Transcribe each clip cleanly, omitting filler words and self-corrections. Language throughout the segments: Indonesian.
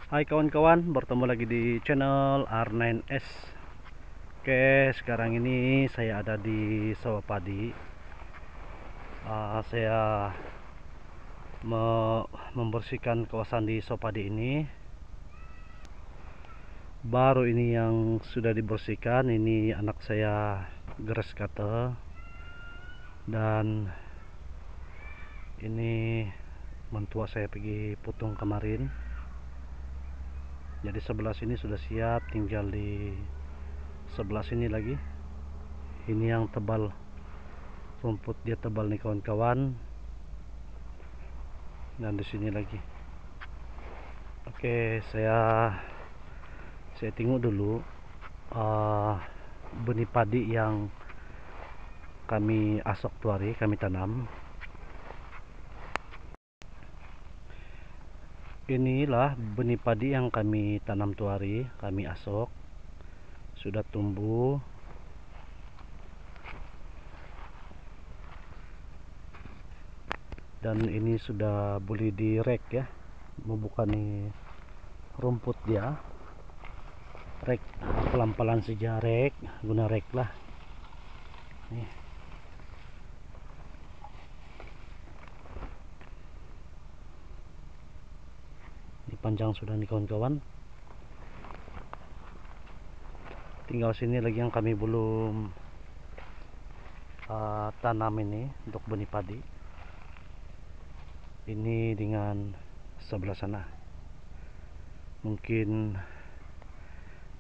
Hai kawan-kawan, bertemu lagi di channel R9S. Oke, sekarang ini saya ada di sawah padi. Saya membersihkan kawasan di sawah padi ini. Baru ini yang sudah dibersihkan. Ini anak saya grass cutter. Dan ini mentua saya pergi potong kemarin. Jadi sebelah sini sudah siap, tinggal di sebelah sini lagi. Ini yang tebal, rumput dia tebal nih kawan-kawan. Dan di sini lagi. Oke, saya tengok dulu benih padi yang kami asok tuh hari, kami tanam. Inilah benih padi yang kami tanam tuh hari, kami asok. Sudah tumbuh. Dan ini sudah boleh direk ya. Membuka nih rumput dia. Rek pelan-pelan saja, rek, guna rek lah. Nih. Ini panjang sudah nih kawan-kawan. Tinggal sini lagi yang kami belum tanam ini untuk benih padi. Ini dengan sebelah sana. Mungkin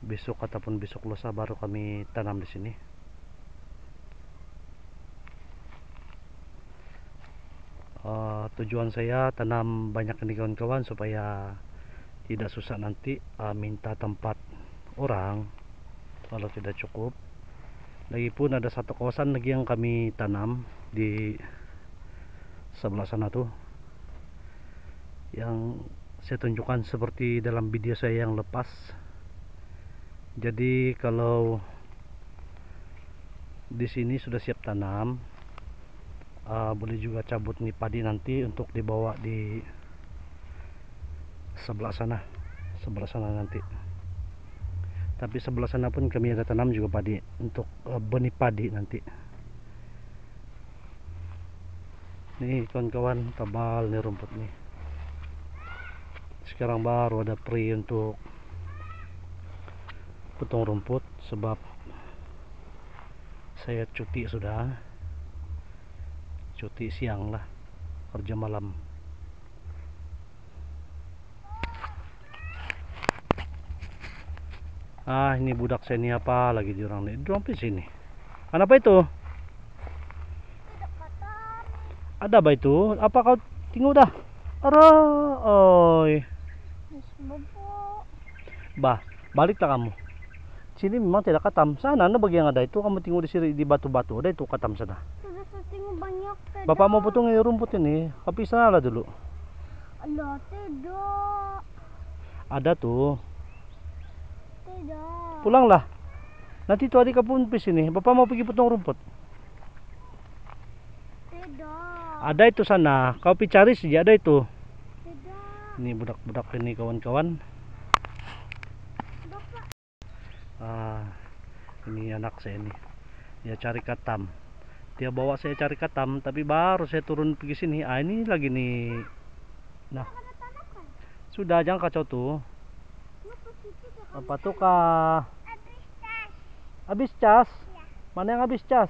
besok ataupun besok lusa baru kami tanam di sini. Tujuan saya tanam banyak ini kawan-kawan supaya tidak susah nanti minta tempat orang kalau tidak cukup. Lagipun ada satu kawasan lagi yang kami tanam di sebelah sana tuh, yang saya tunjukkan seperti dalam video saya yang lepas. Jadi kalau di sini sudah siap tanam, boleh juga cabut nih padi nanti untuk dibawa di sebelah sana nanti. Tapi sebelah sana pun kami ada tanam juga padi untuk benih padi nanti. Nih kawan-kawan, tebal nih rumput nih. Sekarang baru ada pre untuk potong rumput sebab saya cuti sudah, cuti siang lah, kerja malam. Ini budak saya ini apa lagi diorang nih, di sini. Apa itu? Ada apa itu? Apa kau tengok dah? Ara, oi. Bah, baliklah kamu. Sini memang tidak katam. Sana ada bagian ada itu, kamu tengok di sini di batu-batu, ada itu katam sana. Sudah tengok banyak. Bapak mau potong rumput ini, tapi sana lah dulu. Allah, tidak. Ada tuh. Tidak. Pulanglah. Nanti tuh adik pun di sini. Bapak mau pergi potong rumput. Tidak. Ada itu sana. Kau pergi cari saja, ada itu. Tidak. Ini budak-budak ini kawan-kawan. Bapak. Ini anak saya ini. Dia cari katam. Dia bawa saya cari katam, tapi baru saya turun pergi sini. Ini lagi nih. Nah, sudah jangan kacau tuh. Apa tuh kah? Habis cas? Ya. Mana yang habis cas?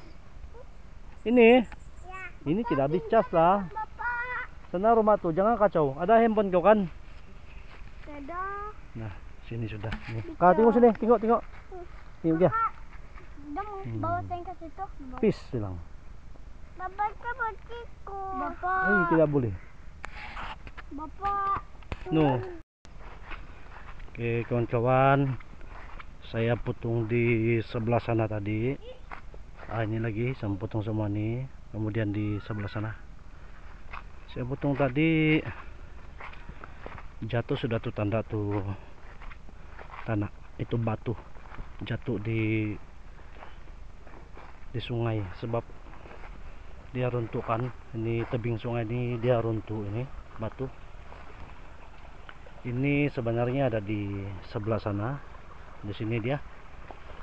Ini? Ya. Ini tidak habis cas lah. Bapak. Sana rumah tuh, jangan kacau. Ada handphone kau kan? Tidak. Nah, sini sudah. Nih. Kak, tengok sini, tengok. Tengok dia. Bawa saya ke situ. Peace bilang. Bapak ke batiku. Bapak. Tidak boleh. Bapak. No. Oke, kawan-kawan. Saya potong di sebelah sana tadi. Ini lagi saya potong semua nih. Kemudian di sebelah sana. Saya potong tadi. Jatuh sudah tuh tanda tuh tanah. Itu batu jatuh di sungai sebab dia runtuh kan. Ini tebing sungai ini dia runtuh ini batu. Ini sebenarnya ada di sebelah sana. Di sini dia.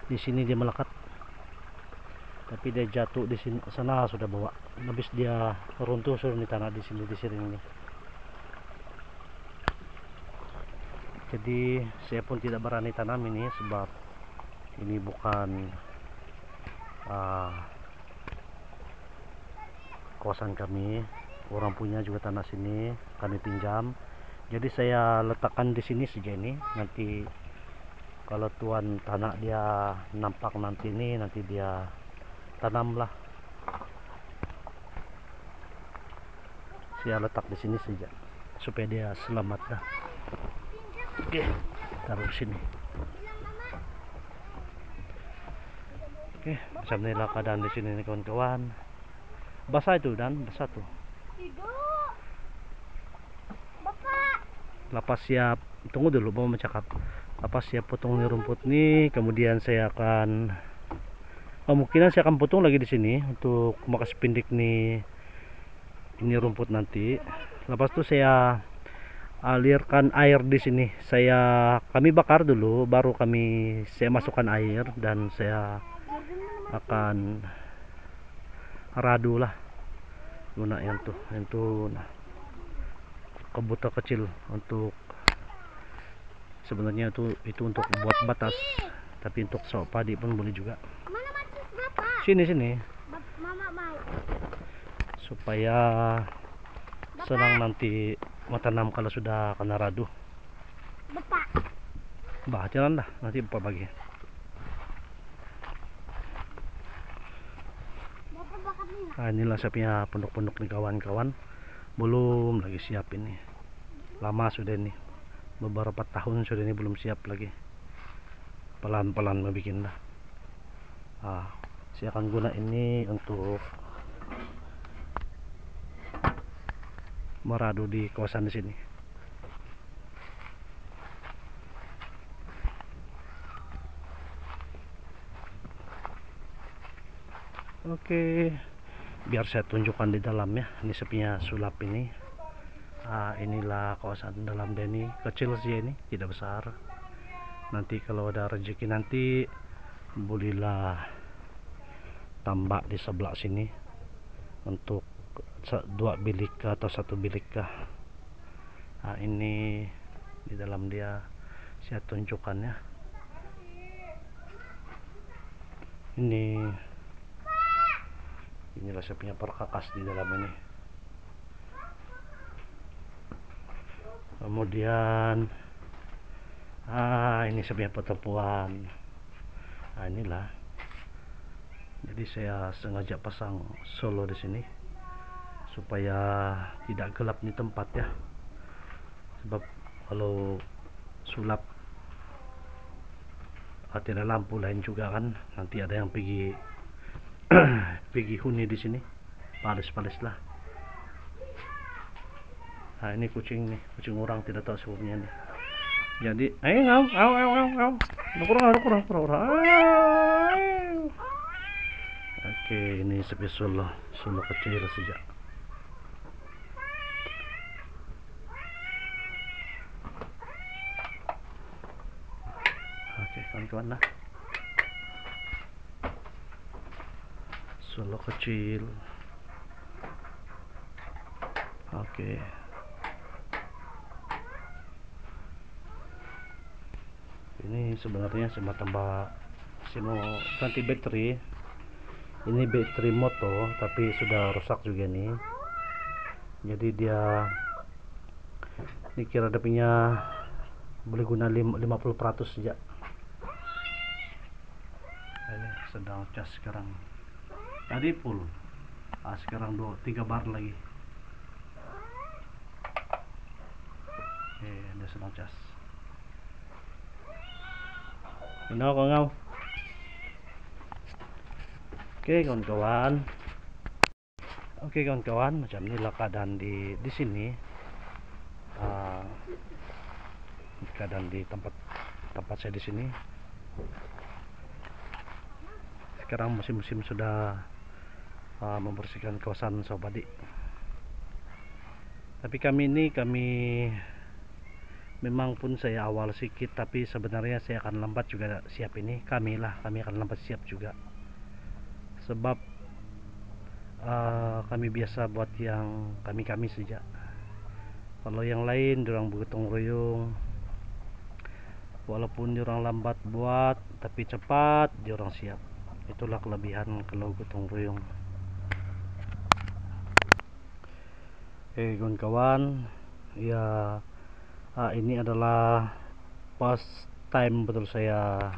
Di sini dia melekat. Tapi dia jatuh di sini, sana sudah bawa. Habis dia runtuh sudah di tanah di sini di siring ini. Jadi saya pun tidak berani tanam ini sebab ini bukan kawasan kami. Orang punya juga tanah sini, kami pinjam. Jadi saya letakkan di sini saja ini. Nanti kalau tuan tanah dia nampak nanti ini, nanti dia tanamlah. Saya letak di sini saja supaya dia selamat lah. Oke, taruh di sini. Oke, macam inilah keadaan di sini nih kawan-kawan. Basah itu dan basah tuh. Hidup. Bapak. Lepas siap, tunggu dulu mau mencakap. Lepas siap potong nih rumput nih, kemudian saya akan kemungkinan saya akan potong lagi di sini untuk makas pindik nih ini rumput nanti. Lepas itu saya alirkan air di sini. Kami bakar dulu, baru saya masukkan air dan saya akan radu lah guna yang tuh nah, kebuta kecil untuk sebenarnya itu untuk buat batas, tapi untuk sawah padi pun boleh juga. Mana macis Bapak? Sini Mama mau. supaya senang nanti tanam kalau sudah kena radu. Bapak. Bah, jalan dah nanti Bapak bagi. Bapak bakar minyak. Nah, inilah saya punya pondok-pondok nih kawan-kawan. Belum lagi siap ini. Lama sudah ini. Beberapa tahun sudah ini belum siap lagi. Pelan-pelan membikin dah. Saya akan guna ini untuk meradu di kawasan di sini. Oke, biar saya tunjukkan di dalamnya. Ini sepinya sulap ini. Inilah kawasan dalam ini, kecil sih ini, tidak besar. Nanti kalau ada rezeki nanti bolehlah tambak di sebelah sini untuk 2 bilik atau 1 bilik kah. Ini di dalam dia saya tunjukkan ya. Inilah saya punya perkakas di dalam ini. Kemudian ini saya punya pertemuan. Inilah. Jadi saya sengaja pasang solo di sini supaya tidak gelap di tempat ya. Sebab kalau sulap tidak lampu lain juga kan, nanti ada yang pergi pergi huni di sini, palis lah. Ini kucing nih, kucing orang tidak tahu sebabnya nih. Jadi, ngau. Kurang. Oke, ini sepi solo kecil saja. Oke, kawan-kawan lah. Solo kecil. Oke. Ini sebenarnya saya mau ganti baterai. Ini baterai moto tapi sudah rusak juga nih. Jadi dia dikira ada punya boleh guna 50% saja. Ini sedang cas sekarang. Tadi full. Sekarang 3 bar lagi. Oke, dia sedang cas. Ngau. Oke kawan-kawan. Macam inilah keadaan di sini. Keadaan di tempat saya di sini. Sekarang musim sudah membersihkan kawasan sawah padi. Tapi kami Memang pun saya awal sedikit, tapi sebenarnya saya akan lambat juga siap ini. Kami akan lambat siap juga. Sebab kami biasa buat yang kami saja. Kalau yang lain dorang bergotong royong, walaupun orang lambat buat tapi cepat orang siap. Itulah kelebihan kalau gotong royong. Kawan-kawan, ya ini adalah first time betul saya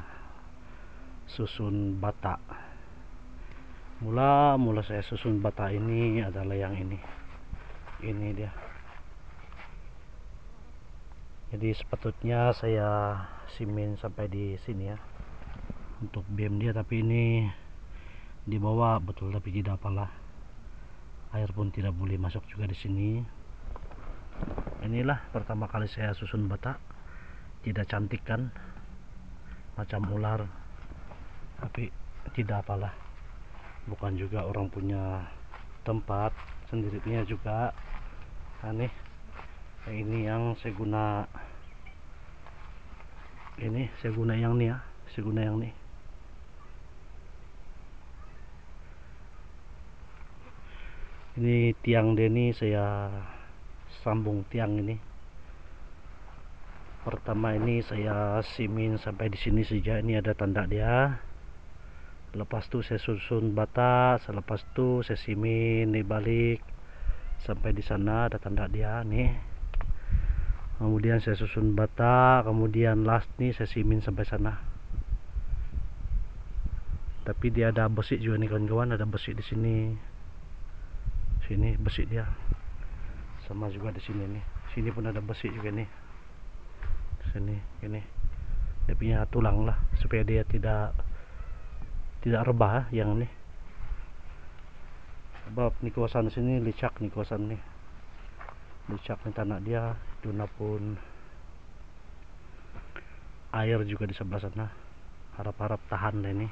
susun bata. Mula saya susun bata ini adalah yang ini dia. Jadi sepatutnya saya simen sampai di sini ya untuk beam dia, tapi ini di bawah betul, tapi tidak apalah, air pun tidak boleh masuk juga di sini. Inilah pertama kali saya susun bata. Tidak cantik kan, macam ular, tapi tidak apalah, bukan juga orang punya tempat sendiri punya juga aneh. Ini yang saya guna, ini saya guna yang nih ya, saya guna yang nih. Ini tiang dia nih, saya sambung tiang ini. Pertama ini saya simin sampai di sini saja, ini ada tanda dia. Lepas itu saya susun bata, selepas itu saya simin nih balik sampai di sana, ada tanda dia nih. Kemudian saya susun bata, kemudian last nih saya simin sampai sana. Tapi dia ada besi juga nih kawan-kawan, ada besi di sini. Sini besi dia. Sama juga di sini nih. Sini pun ada besi juga nih. Sini ini. Dia punya tulang lah supaya dia tidak rebah yang ini. Sebab nih kawasan sini licak nih kawasan nih. Licak nih tanah dia, tuna pun air juga di sebelah sana. Harap-harap tahan deh ini.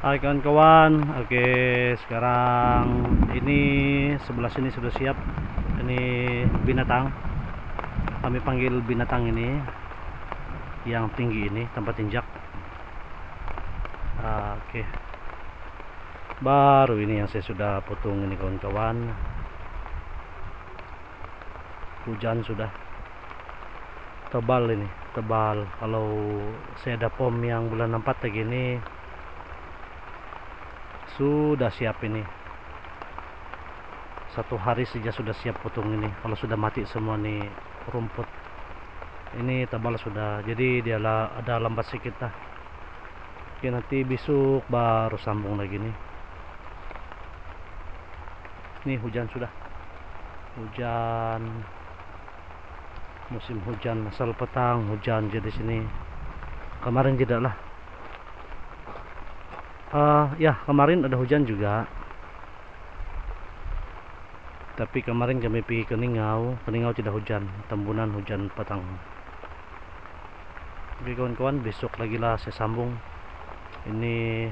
Hai kawan-kawan, oke sekarang ini sebelah sini sudah siap. Ini binatang, kami panggil binatang ini yang tinggi ini, tempat injak. Oke, baru ini yang saya sudah potong ini kawan-kawan. Hujan sudah tebal ini, tebal. Kalau saya ada pom yang bulan 4 lagi ini sudah siap ini, 1 hari saja sudah siap potong ini. Kalau sudah mati semua nih rumput ini tebal sudah, jadi dia ada lambat sedikit lah. Oke, nanti besok baru sambung lagi nih. Nih hujan sudah, hujan, musim hujan, asal petang hujan jadi sini. Kemarin tidak lah, ya kemarin ada hujan juga, tapi kemarin kami pergi ke Ningau tidak hujan, Tambunan hujan petang. Oke kawan-kawan, besok lagi lah saya sambung. Ini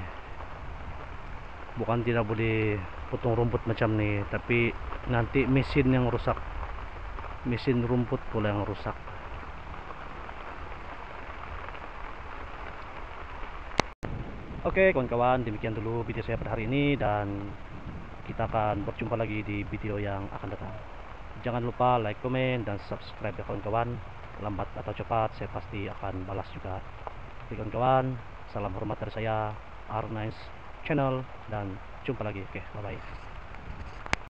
bukan tidak boleh potong rumput macam nih, tapi nanti mesin yang rusak, mesin rumput pula yang rusak. Oke kawan-kawan, demikian dulu video saya pada hari ini, dan kita akan berjumpa lagi di video yang akan datang. Jangan lupa like, komen, dan subscribe ya kawan-kawan. Lambat atau cepat saya pasti akan balas juga. Oke kawan-kawan, salam hormat dari saya, R Nice Channel, dan jumpa lagi. Oke, bye bye.